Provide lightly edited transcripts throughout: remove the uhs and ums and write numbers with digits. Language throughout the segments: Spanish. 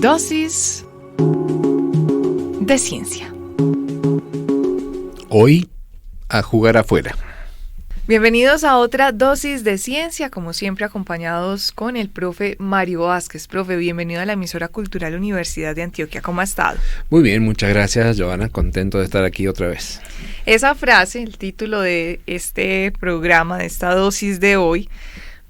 Dosis de ciencia. Hoy, a jugar afuera. Bienvenidos a otra dosis de ciencia, como siempre acompañados con el profe Mario Vázquez. Profe, bienvenido a la emisora cultural Universidad de Antioquia. ¿Cómo ha estado? Muy bien, muchas gracias, Joana. Contento de estar aquí otra vez. Esa frase, el título de este programa, de esta dosis de hoy,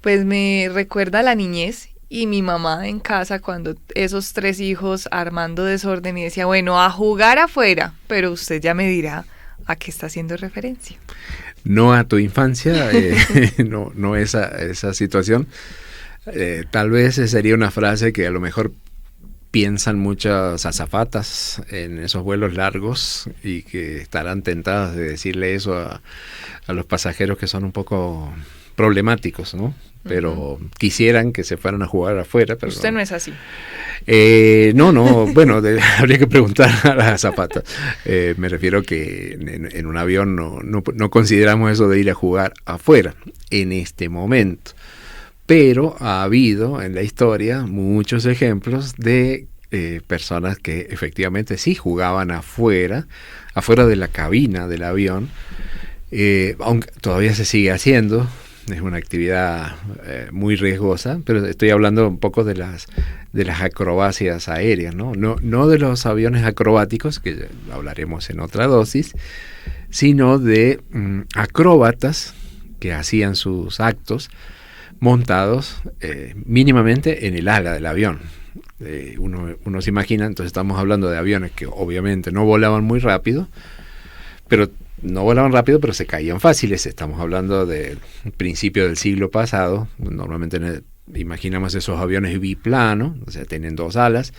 pues me recuerda a la niñez y mi mamá en casa cuando esos 3 hijos armando desorden y decía, bueno, a jugar afuera, pero usted ya me dirá a qué está haciendo referencia. No a tu infancia, no esa situación. Tal vez sería una frase que a lo mejor piensan muchas azafatas en esos vuelos largos y que estarán tentadas de decirle eso a los pasajeros que son un poco problemáticos, ¿no? Pero quisieran que se fueran a jugar afuera. Pero usted no es así. Bueno, habría que preguntar a las azafatas. Me refiero que en un avión no consideramos eso de ir a jugar afuera en este momento. Pero ha habido en la historia muchos ejemplos de personas que efectivamente sí jugaban afuera de la cabina del avión, aunque todavía se sigue haciendo. Es una actividad muy riesgosa, pero estoy hablando un poco de las acrobacias aéreas, ¿no? No de los aviones acrobáticos, que hablaremos en otra dosis, sino de acróbatas que hacían sus actos montados mínimamente en el ala del avión. Uno se imagina, entonces estamos hablando de aviones que obviamente no volaban muy rápido, pero se caían fáciles. Estamos hablando del principio del siglo pasado. Normalmente imaginamos esos aviones biplano, o sea, tienen 2 alas.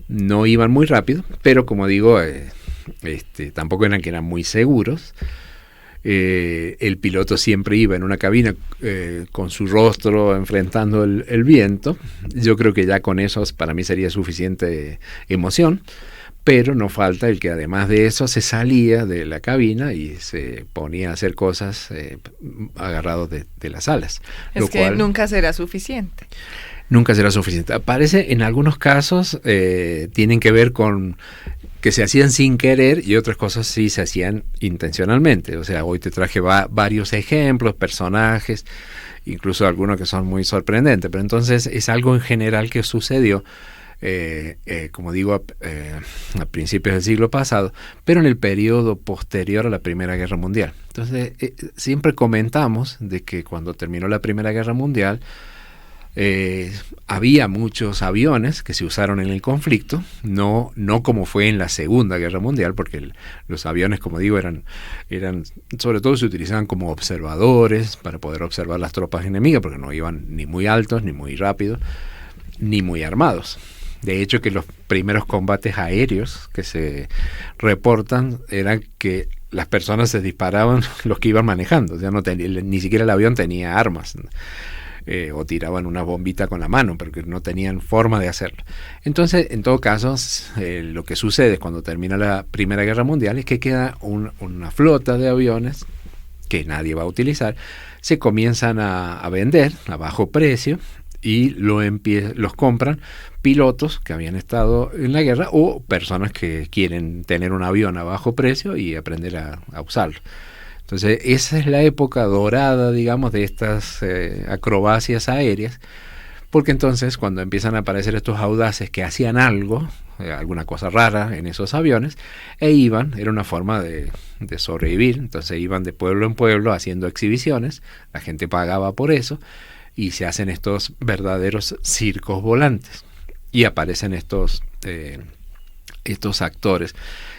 No iban muy rápido, pero como digo, tampoco eran que eran muy seguros. El piloto siempre iba en una cabina con su rostro enfrentando el viento. Yo creo que ya con eso para mí sería suficiente emoción. Pero no falta el que además de eso se salía de la cabina y se ponía a hacer cosas agarrado de las alas. Es que nunca será suficiente. Nunca será suficiente. Parece en algunos casos tienen que ver con que se hacían sin querer y otras cosas sí se hacían intencionalmente. O sea, hoy te traje varios ejemplos, personajes, incluso algunos que son muy sorprendentes. Pero entonces es algo en general que sucedió. Como digo, a principios del siglo pasado, pero en el periodo posterior a la Primera Guerra Mundial. Entonces, siempre comentamos de que cuando terminó la Primera Guerra Mundial, había muchos aviones que se usaron en el conflicto, no como fue en la Segunda Guerra Mundial, porque los aviones, como digo, eran sobre todo se utilizaban como observadores para poder observar las tropas enemigas, porque no iban ni muy altos, ni muy rápidos, ni muy armados. De hecho, que los primeros combates aéreos que se reportan eran que las personas se disparaban los que iban manejando. O sea, ni siquiera el avión tenía armas. O tiraban una bombita con la mano, porque no tenían forma de hacerlo. Entonces, en todo caso, lo que sucede cuando termina la Primera Guerra Mundial es que queda una flota de aviones que nadie va a utilizar. Se comienzan a vender a bajo precio y los compran pilotos que habían estado en la guerra o personas que quieren tener un avión a bajo precio y aprender a usarlo. Entonces esa es la época dorada, digamos, de estas acrobacias aéreas, porque entonces cuando empiezan a aparecer estos audaces que hacían algo, alguna cosa rara en esos aviones, era una forma de sobrevivir. Entonces iban de pueblo en pueblo haciendo exhibiciones, la gente pagaba por eso, y se hacen estos verdaderos circos volantes. Y aparecen estos actores.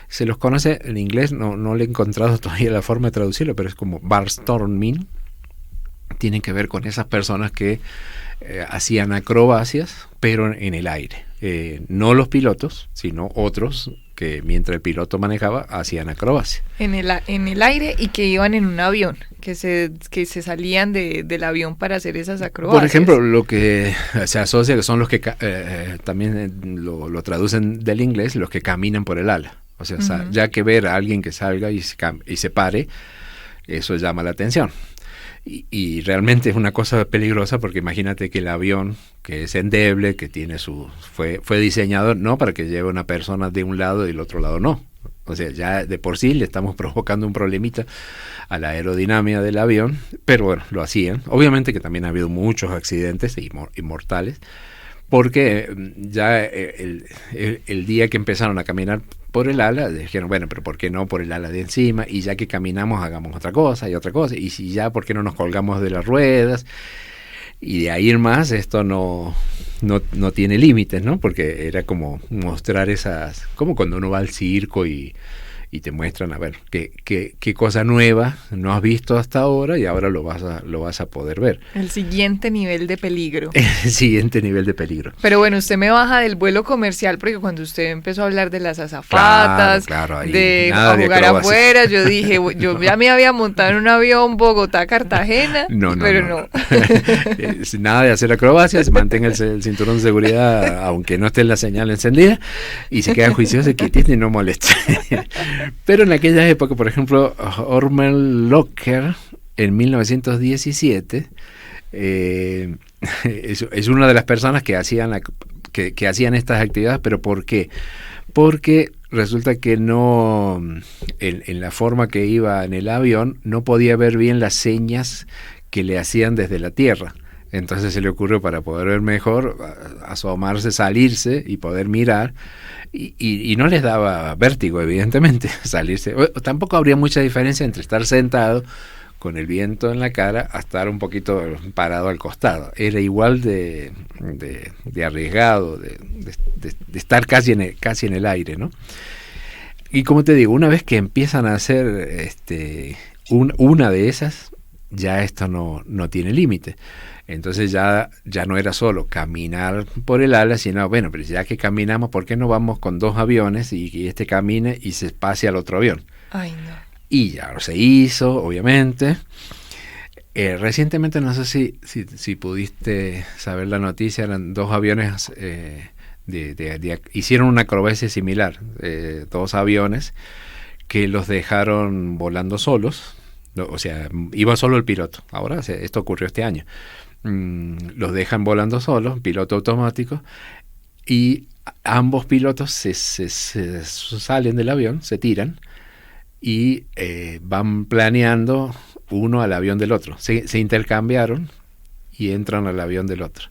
Se los conoce en inglés, no le he encontrado todavía la forma de traducirlo, pero es como barnstorming. Tienen que ver con esas personas que hacían acrobacias, pero en el aire. No los pilotos, sino otros que mientras el piloto manejaba hacían acrobacia. En el aire y que iban en un avión, que se salían del avión para hacer esas acrobacias. Por ejemplo, lo que se asocia que son los que también lo traducen del inglés, los que caminan por el ala. O sea, ya que ver a alguien que salga y se pare, eso llama la atención. y realmente es una cosa peligrosa porque imagínate que el avión, que es endeble, que tiene fue diseñado no para que lleve una persona de un lado y del otro lado no. O sea, ya de por sí le estamos provocando un problemita a la aerodinámica del avión, pero bueno, lo hacían. Obviamente que también ha habido muchos accidentes mortales, porque ya el día que empezaron a caminar por el ala, dijeron, bueno, pero ¿por qué no por el ala de encima? Y ya que caminamos, hagamos otra cosa, y si ya, ¿por qué no nos colgamos de las ruedas? Y de ahí en más, esto no tiene límites, ¿no? Porque era como mostrar como cuando uno va al circo y te muestran, a ver, qué cosa nueva no has visto hasta ahora y ahora lo vas a poder ver. El siguiente nivel de peligro. El siguiente nivel de peligro. Pero bueno, usted me baja del vuelo comercial porque cuando usted empezó a hablar de las azafatas, claro, de jugar afuera, yo dije, yo ya me había montado en un avión Bogotá-Cartagena, pero no. Nada de hacer acrobacias, mantenga el cinturón de seguridad aunque no esté la señal encendida y se quedan juiciosos, quietitos y no molesten. Pero en aquella época, por ejemplo, Ormel Locker, en 1917, es una de las personas que hacían estas actividades. ¿Pero por qué? Porque resulta que no, en la forma que iba en el avión, no podía ver bien las señas que le hacían desde la tierra. Entonces se le ocurrió, para poder ver mejor, asomarse, salirse y poder mirar. Y no les daba vértigo, evidentemente, salirse. Tampoco habría mucha diferencia entre estar sentado con el viento en la cara a estar un poquito parado al costado. Era igual de arriesgado, de estar casi en el aire, ¿no? Y como te digo, una vez que empiezan a hacer una de esas, ya esto no tiene límite. Entonces ya no era solo caminar por el ala, sino, bueno, pero ya que caminamos, ¿por qué no vamos con 2 aviones y este camine y se pase al otro avión? Ay, no. Y ya se hizo, obviamente. Recientemente, no sé si pudiste saber la noticia, eran 2 aviones, hicieron una acrobacia similar, 2 aviones que los dejaron volando solos. O sea, iba solo el piloto. Ahora, esto ocurrió este año. Los dejan volando solos, piloto automático, y ambos pilotos se salen del avión, se tiran y van planeando uno al avión del otro. Se intercambiaron y entran al avión del otro.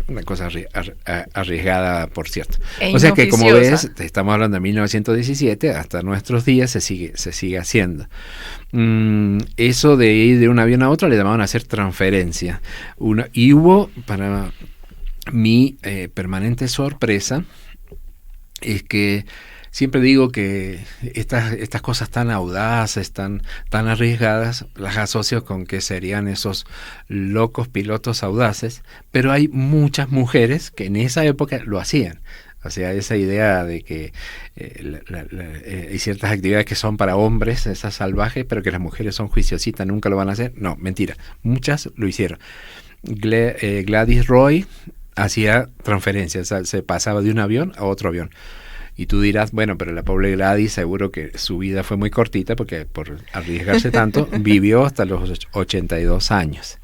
Una cosa arriesgada, por cierto. O sea que, como ves, estamos hablando de 1917, hasta nuestros días se sigue haciendo. Eso de ir de un avión a otro le llamaban hacer transferencia. Y hubo, para mi permanente sorpresa, es que siempre digo que estas cosas tan audaces, tan arriesgadas, las asocio con que serían esos locos pilotos audaces, pero hay muchas mujeres que en esa época lo hacían. O sea, esa idea de que hay ciertas actividades que son para hombres, esas salvajes, pero que las mujeres son juiciositas, nunca lo van a hacer. No, mentira. Muchas lo hicieron. Gladys Roy hacía transferencias, o sea, se pasaba de un avión a otro avión. Y tú dirás, bueno, pero la pobre Gladys seguro que su vida fue muy cortita porque por arriesgarse tanto vivió hasta los 82 años.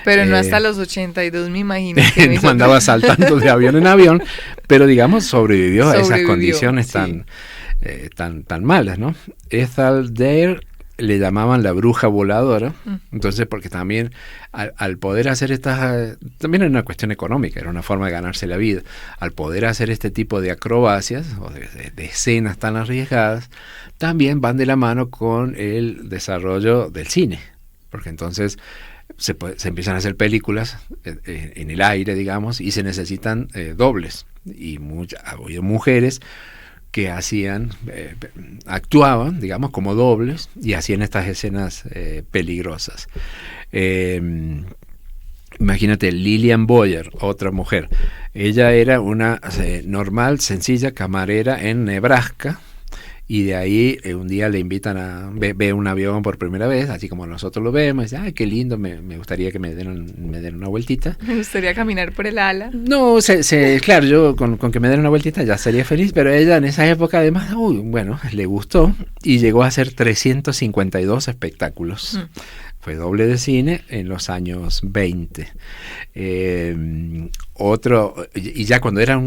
Pero no hasta los 82, me imagino. Que no andaba saltando de avión en avión, pero digamos sobrevivió a esas condiciones tan malas, ¿no? Ethel Dare le llamaban la bruja voladora, entonces porque también al poder hacer estas, también era una cuestión económica, era una forma de ganarse la vida, al poder hacer este tipo de acrobacias o de escenas tan arriesgadas, también van de la mano con el desarrollo del cine, porque entonces se empiezan a hacer películas en el aire, digamos, y se necesitan dobles, y ha habido mujeres que actuaban, digamos, como dobles y hacían estas escenas peligrosas. Imagínate, Lillian Boyer, otra mujer. Ella era una normal, sencilla camarera en Nebraska, y de ahí un día le invitan a ver un avión por primera vez, así como nosotros lo vemos, y dice, ay, qué lindo, me gustaría que me den una vueltita. Me gustaría caminar por el ala. No, claro, yo con que me den una vueltita ya sería feliz, pero ella en esa época además, le gustó y llegó a hacer 352 espectáculos. fue doble de cine en los años 20. Y ya cuando ya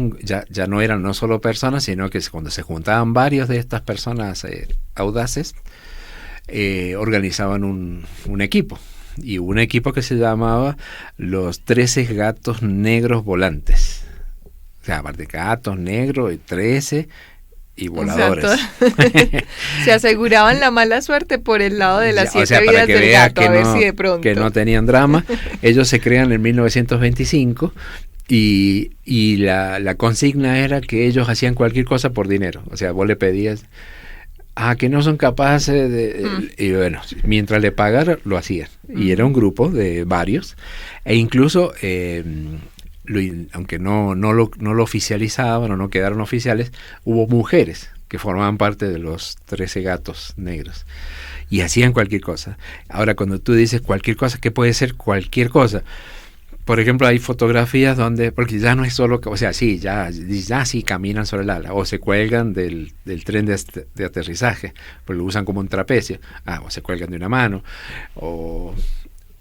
no eran no solo personas, sino que cuando se juntaban varios de estas personas audaces, organizaban un equipo. Y un equipo que se llamaba los 13 gatos negros volantes. O sea, aparte gatos negros, 13 y voladores. Se aseguraban la mala suerte por el lado de las 7 vidas del gato, a ver si de pronto. Que no tenían drama. Ellos se crean en 1925 y la consigna era que ellos hacían cualquier cosa por dinero. O sea, vos le pedías... que no son capaces de... Y bueno, mientras le pagaran, lo hacían. Y era un grupo de varios. E incluso, aunque no lo oficializaban o no quedaron oficiales, hubo mujeres que formaban parte de los 13 gatos negros. Y hacían cualquier cosa. Ahora, cuando tú dices cualquier cosa, ¿qué puede ser cualquier cosa? Por ejemplo, hay fotografías donde, porque ya no es solo, o sea, sí, ya sí caminan sobre el ala, o se cuelgan del tren de aterrizaje, pues lo usan como un trapecio, o se cuelgan de una mano, o,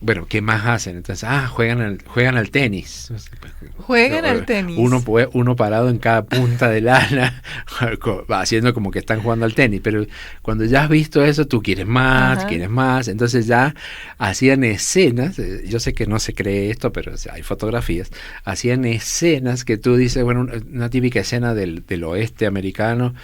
bueno, ¿qué más hacen? Entonces, juegan al tenis. Juegan al tenis. Uno parado en cada punta del ala, haciendo como que están jugando al tenis, pero cuando ya has visto eso, tú quieres más, entonces ya hacían escenas, yo sé que no se cree esto, pero hay fotografías, hacían escenas que tú dices, bueno, una típica escena del oeste americano,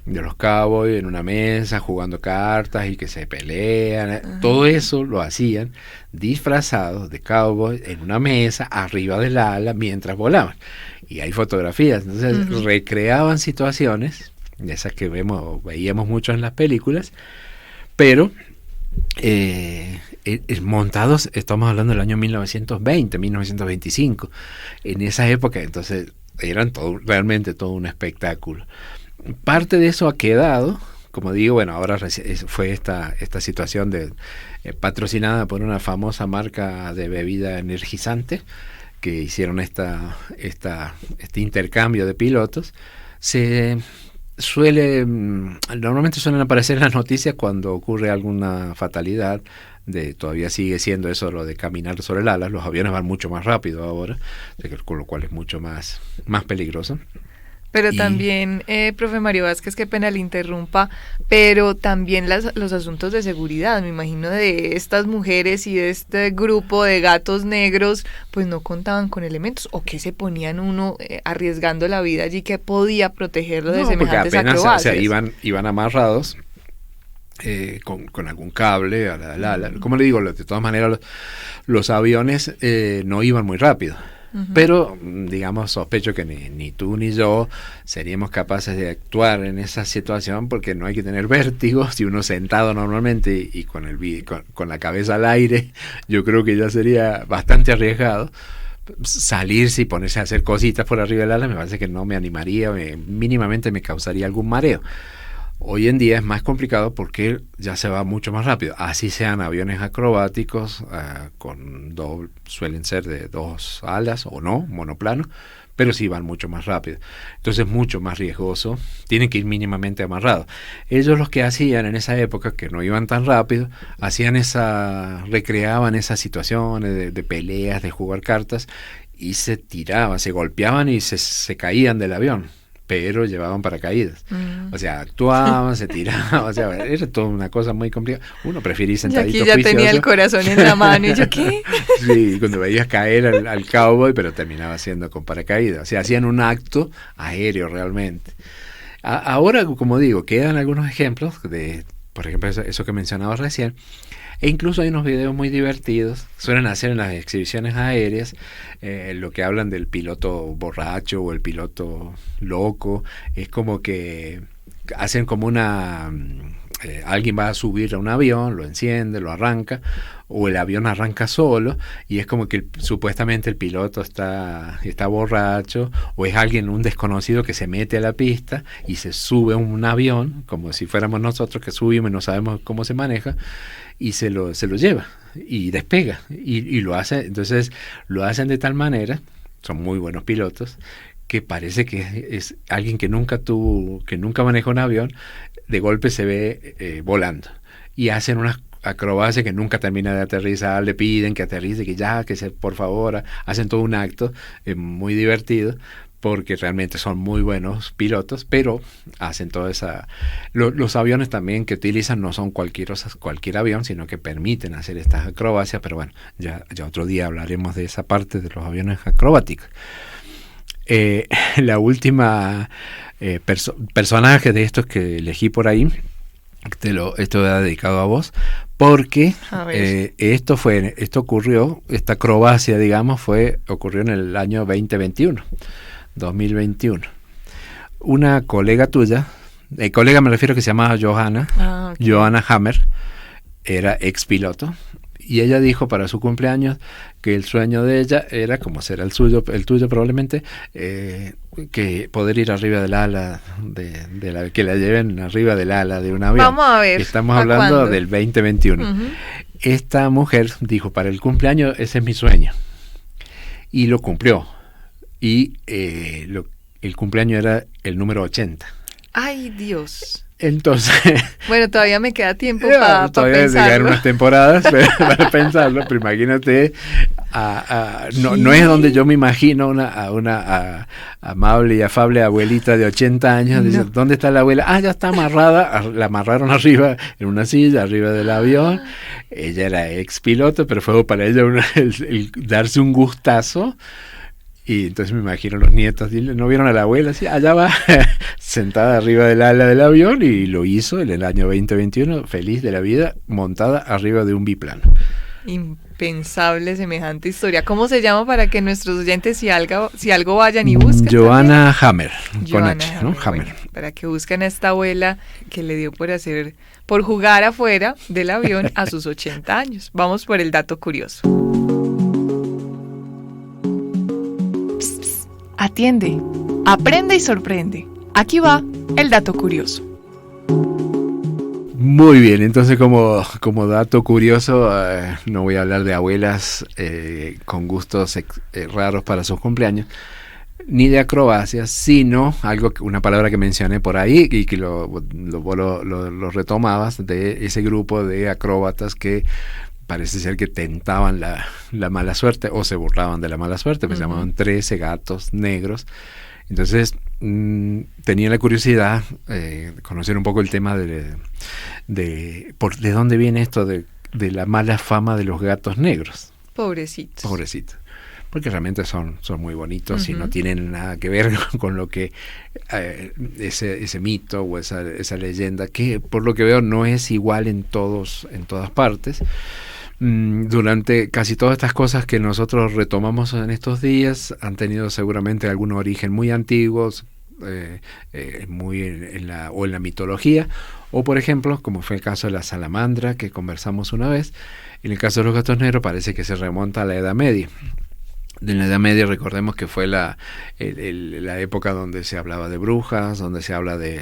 de los cowboys en una mesa, jugando cartas y que se pelean, todo eso lo hacían disfrazados de cowboys en una mesa arriba del ala mientras volaban, y hay fotografías, entonces recreaban situaciones de esas que veíamos mucho en las películas, pero montados, estamos hablando del año 1920, 1925, en esa época, entonces eran realmente todo un espectáculo. Parte de eso ha quedado, como digo, bueno, ahora fue esta situación patrocinada por una famosa marca de bebida energizante, que hicieron este intercambio de pilotos. Normalmente suelen aparecer en las noticias cuando ocurre alguna fatalidad. Todavía sigue siendo eso lo de caminar sobre el ala. Los aviones van mucho más rápido ahora, con lo cual es mucho más peligroso. Pero también, profe Mario Vázquez, qué pena le interrumpa, pero también los asuntos de seguridad, me imagino, de estas mujeres y de este grupo de gatos negros, pues no contaban con elementos, o que se ponían uno arriesgando la vida allí, que podía protegerlo de semejantes acrobacias. O sea, iban amarrados con algún cable al ala. Como le digo, de todas maneras los aviones no iban muy rápido. Pero, digamos, sospecho que ni tú ni yo seríamos capaces de actuar en esa situación, porque no hay que tener vértigo. Si uno sentado normalmente y con la cabeza al aire, yo creo que ya sería bastante arriesgado. Salirse y ponerse a hacer cositas por arriba del ala me parece que no me animaría, mínimamente me causaría algún mareo. Hoy en día es más complicado porque ya se va mucho más rápido. Así sean aviones acrobáticos, suelen ser de 2 alas o no, monoplano, pero sí van mucho más rápido. Entonces es mucho más riesgoso, tienen que ir mínimamente amarrados. Ellos los que hacían en esa época, que no iban tan rápido, recreaban esas situaciones de peleas, de jugar cartas, y se tiraban, se golpeaban y se caían del avión, pero llevaban paracaídas. O sea, actuaban, se tiraban, o sea, era toda una cosa muy complicada. Uno prefería sentadito juicioso. Y aquí ya tenía el corazón en la mano, y yo, ¿qué? Sí, cuando veías caer al cowboy, pero terminaba siendo con paracaídas. O sea, hacían un acto aéreo realmente. Ahora, como digo, quedan algunos ejemplos por ejemplo, eso que mencionaba recién. E incluso hay unos videos muy divertidos, suelen hacer en las exhibiciones aéreas, lo que hablan del piloto borracho o el piloto loco. Es como que hacen como alguien va a subir a un avión, lo enciende, lo arranca, o el avión arranca solo, y es como que supuestamente el piloto está borracho, o es un desconocido que se mete a la pista y se sube a un avión, como si fuéramos nosotros que subimos y no sabemos cómo se maneja, y se lo lleva y despega, y lo hace. Entonces lo hacen de tal manera, son muy buenos pilotos, que parece que es alguien que nunca manejó un avión, de golpe se ve volando, y hacen acrobacia que nunca termina de aterrizar, le piden que aterrice, por favor, hacen todo un acto muy divertido, porque realmente son muy buenos pilotos, pero hacen toda esa... los aviones también que utilizan no son cualquier avión, sino que permiten hacer estas acrobacias, pero bueno, ya otro día hablaremos de esa parte de los aviones acrobáticos. La última personaje de estos que elegí por ahí, esto va dedicado a vos, porque esta acrobacia, digamos, ocurrió en el año 2021. Una colega tuya, colega me refiero, que se llamaba Johanna, okay. Johanna Hammer, era ex piloto, y ella dijo para su cumpleaños que el sueño de ella era, como será el tuyo probablemente, que poder ir arriba del ala, que la lleven arriba del ala de un avión. Vamos a ver. Estamos hablando ¿cuándo? Del 2021. Uh-huh. Esta mujer dijo, para el cumpleaños ese es mi sueño. Y lo cumplió. Y el cumpleaños era el número 80. ¡Ay, Dios! Entonces... Bueno, todavía me queda tiempo para pensarlo. Llegar unas temporadas para pensarlo, pero imagínate, no es donde yo me imagino a una amable y afable abuelita de 80 años, no. Dice, ¿dónde está la abuela? Ya está amarrada, la amarraron arriba, en una silla, arriba del avión. Ella era ex piloto, pero fue para ella el darse un gustazo. Y entonces me imagino los nietos, ¿no vieron a la abuela? Sí, allá va, sentada arriba del ala del avión, y lo hizo en el año 2021, feliz de la vida, montada arriba de un biplano. Impensable semejante historia. ¿Cómo se llama para que nuestros oyentes, si algo vayan y busquen? Johanna Hammer, con H, ¿no? Hammer. Bueno, para que busquen a esta abuela que le dio por jugar afuera del avión a sus 80 años. Vamos por el dato curioso. Atiende, aprende y sorprende. Aquí va el dato curioso. Muy bien, entonces como dato curioso, no voy a hablar de abuelas con gustos raros para sus cumpleaños, ni de acrobacias, sino una palabra que mencioné por ahí y que lo retomabas, de ese grupo de acróbatas que parece ser que tentaban la mala suerte o se burlaban de la mala suerte, pues se llamaban 13 gatos negros. Entonces tenía la curiosidad de conocer un poco el tema de dónde viene esto de la mala fama de los gatos negros. Pobrecitos. Porque realmente son muy bonitos y no tienen nada que ver con lo que ese mito o esa leyenda, que por lo que veo no es igual en todas partes. Durante casi todas estas cosas que nosotros retomamos en estos días han tenido seguramente algún origen muy antiguo, muy en la mitología, o por ejemplo, como fue el caso de la salamandra que conversamos una vez. En el caso de los gatos negros parece que se remonta a la Edad Media. En la Edad Media recordemos que fue la época donde se hablaba de brujas, donde se habla de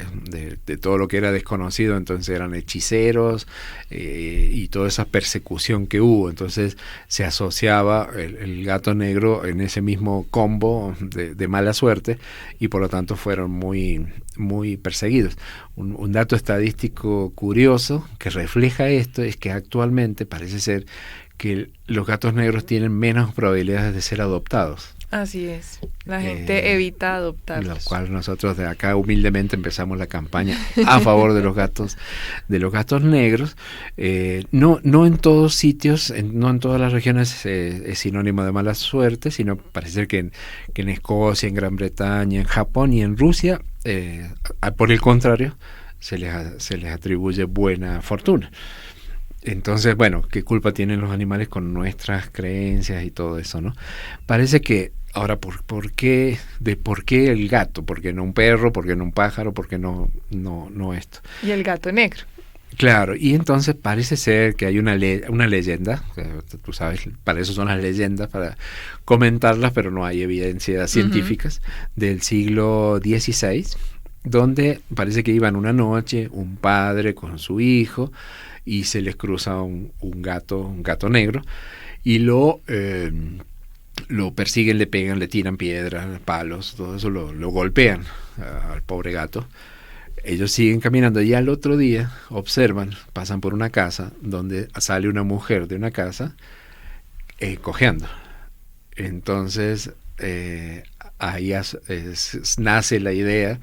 todo lo que era desconocido, entonces eran hechiceros y toda esa persecución que hubo. Entonces se asociaba el gato negro en ese mismo combo de mala suerte, y por lo tanto fueron muy, muy perseguidos. Un dato estadístico curioso que refleja esto es que actualmente parece ser que los gatos negros tienen menos probabilidades de ser adoptados. Así es, la gente evita adoptarlos. Lo cual nosotros de acá humildemente empezamos la campaña a favor de los gatos negros. No en todos sitios, no en todas las regiones es sinónimo de mala suerte, sino parece ser que en Escocia, en Gran Bretaña, en Japón y en Rusia, por el contrario, se les atribuye buena fortuna. Entonces, bueno, ¿qué culpa tienen los animales con nuestras creencias y todo eso, no? Parece que, ahora, ¿por qué el gato? ¿Por qué no un perro? ¿Por qué no un pájaro? ¿Por qué no esto? Y el gato negro. Claro, y entonces parece ser que hay una leyenda, tú sabes, para eso son las leyendas, para comentarlas, pero no hay evidencias científicas, del siglo XVI, donde parece que iban una noche un padre con su hijo, y se les cruza un gato negro, y lo persiguen, le pegan, le tiran piedras, palos, todo eso, lo golpean al pobre gato. Ellos siguen caminando y al otro día observan, pasan por una casa donde sale una mujer de una casa cojeando. Entonces ahí nace la idea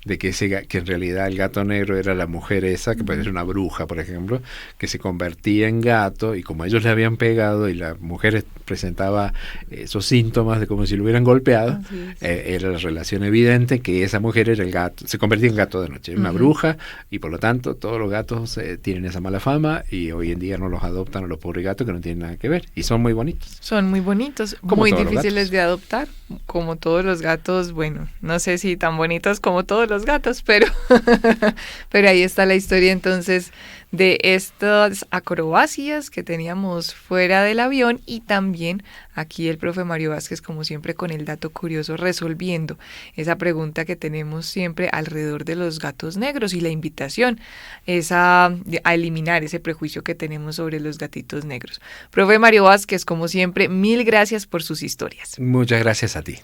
de que en realidad el gato negro era la mujer esa, que puede ser una bruja, por ejemplo, que se convertía en gato, y como ellos le habían pegado y la mujer presentaba esos síntomas de como si lo hubieran golpeado, era la relación evidente que esa mujer era el gato, se convertía en gato de noche, era una bruja, y por lo tanto todos los gatos tienen esa mala fama, y hoy en día no los adoptan a los pobres gatos que no tienen nada que ver, y son muy bonitos. Son muy bonitos, muy difíciles de adoptar, como todos los gatos, bueno, no sé si tan bonitos como todos los gatos, pero ahí está la historia entonces de estas acrobacias que teníamos fuera del avión, y también aquí el profe Mario Vázquez, como siempre, con el dato curioso, resolviendo esa pregunta que tenemos siempre alrededor de los gatos negros, y la invitación es a eliminar ese prejuicio que tenemos sobre los gatitos negros. Profe Mario Vázquez, como siempre, mil gracias por sus historias. Muchas gracias a ti.